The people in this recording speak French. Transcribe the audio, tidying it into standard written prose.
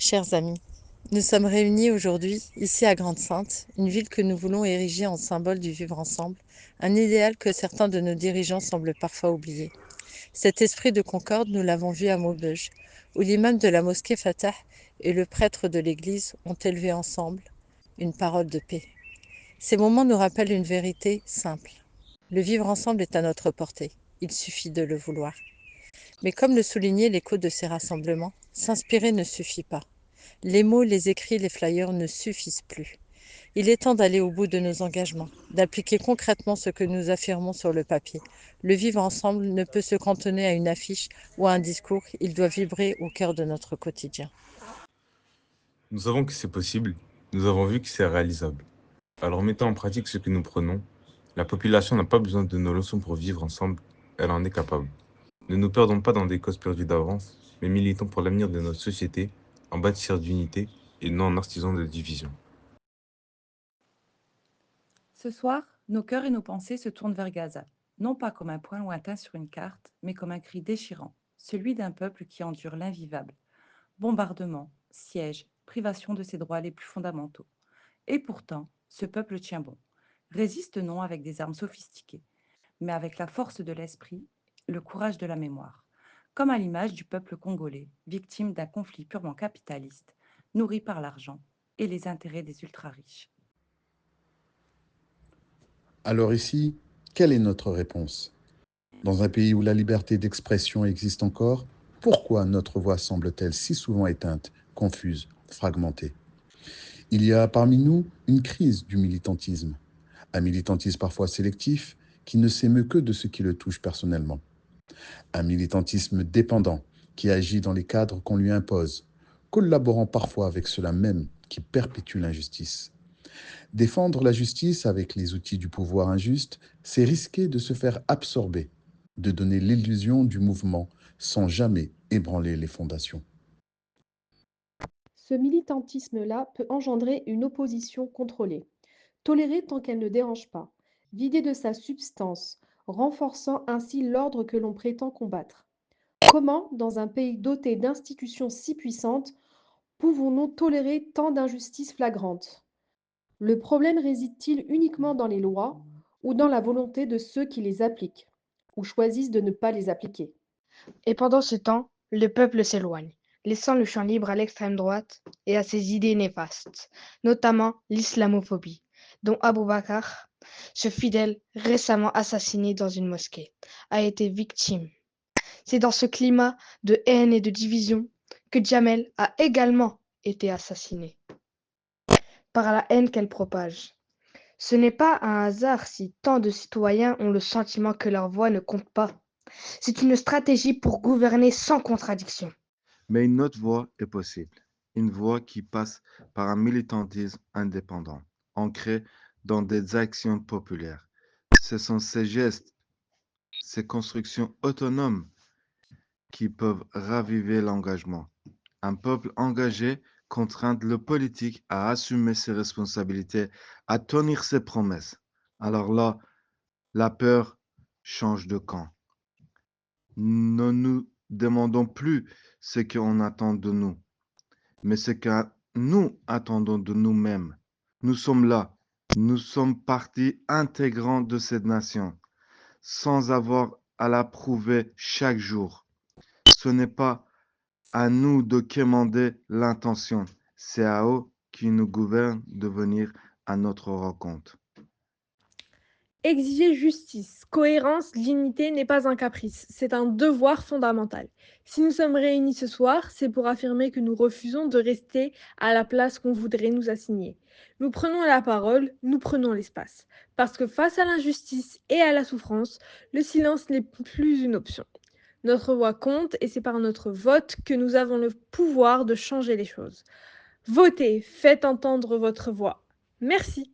Chers amis, nous sommes réunis aujourd'hui, ici à Grande-Sainte, une ville que nous voulons ériger en symbole du vivre ensemble, un idéal que certains de nos dirigeants semblent parfois oublier. Cet esprit de concorde, nous l'avons vu à Maubeuge, où l'imam de la mosquée Fatah et le prêtre de l'église ont élevé ensemble une parole de paix. Ces moments nous rappellent une vérité simple. Le vivre ensemble est à notre portée, il suffit de le vouloir. Mais comme le soulignait l'écho de ces rassemblements, s'inspirer ne suffit pas. Les mots, les écrits, les flyers ne suffisent plus. Il est temps d'aller au bout de nos engagements, d'appliquer concrètement ce que nous affirmons sur le papier. Le vivre ensemble ne peut se cantonner à une affiche ou à un discours, il doit vibrer au cœur de notre quotidien. Nous savons que c'est possible, nous avons vu que c'est réalisable. Alors mettons en pratique ce que nous prenons. La population n'a pas besoin de nos leçons pour vivre ensemble, elle en est capable. Ne nous perdons pas dans des causes perdues d'avance, mais militons pour l'avenir de notre société, en bâtisseurs d'unité et non en artisans de division. Ce soir, nos cœurs et nos pensées se tournent vers Gaza, non pas comme un point lointain sur une carte, mais comme un cri déchirant, celui d'un peuple qui endure l'invivable. Bombardements, sièges, privation de ses droits les plus fondamentaux. Et pourtant, ce peuple tient bon. Résiste non avec des armes sophistiquées, mais avec la force de l'esprit, le courage de la mémoire. Comme à l'image du peuple congolais, victime d'un conflit purement capitaliste, nourri par l'argent et les intérêts des ultra-riches. Alors ici, quelle est notre réponse? Dans un pays où la liberté d'expression existe encore, pourquoi notre voix semble-t-elle si souvent éteinte, confuse, fragmentée? Il y a parmi nous une crise du militantisme, un militantisme parfois sélectif qui ne s'émeut que de ce qui le touche personnellement, un militantisme dépendant qui agit dans les cadres qu'on lui impose, collaborant parfois avec ceux-là même qui perpétuent l'injustice. Défendre la justice avec les outils du pouvoir injuste, c'est risquer de se faire absorber, de donner l'illusion du mouvement sans jamais ébranler les fondations. Ce militantisme-là peut engendrer une opposition contrôlée, tolérée tant qu'elle ne dérange pas, vidée de sa substance, renforçant ainsi l'ordre que l'on prétend combattre. Comment, dans un pays doté d'institutions si puissantes, pouvons-nous tolérer tant d'injustices flagrantes? Le problème réside-t-il uniquement dans les lois ou dans la volonté de ceux qui les appliquent ou choisissent de ne pas les appliquer? Et pendant ce temps, le peuple s'éloigne, laissant le champ libre à l'extrême droite et à ses idées néfastes, notamment l'islamophobie, dont Abou Bakr, ce fidèle récemment assassiné dans une mosquée, a été victime. C'est dans ce climat de haine et de division que Jamel a également été assassiné, par la haine qu'elle propage. Ce n'est pas un hasard si tant de citoyens ont le sentiment que leur voix ne compte pas. C'est une stratégie pour gouverner sans contradiction. Mais une autre voie est possible, une voie qui passe par un militantisme indépendant, ancré dans des actions populaires. Ce sont ces gestes, ces constructions autonomes qui peuvent raviver l'engagement. Un peuple engagé contraint le politique à assumer ses responsabilités, à tenir ses promesses. Alors là, la peur change de camp. Ne nous demandons plus ce qu'on attend de nous, mais ce que nous attendons de nous-mêmes. Nous sommes là, nous sommes partie intégrante de cette nation, sans avoir à la prouver chaque jour. Ce n'est pas à nous de quémander l'intention, c'est à eux qui nous gouvernent de venir à notre rencontre. Exiger justice, cohérence, dignité n'est pas un caprice, c'est un devoir fondamental. Si nous sommes réunis ce soir, c'est pour affirmer que nous refusons de rester à la place qu'on voudrait nous assigner. Nous prenons la parole, nous prenons l'espace. Parce que face à l'injustice et à la souffrance, le silence n'est plus une option. Notre voix compte et c'est par notre vote que nous avons le pouvoir de changer les choses. Votez, faites entendre votre voix. Merci.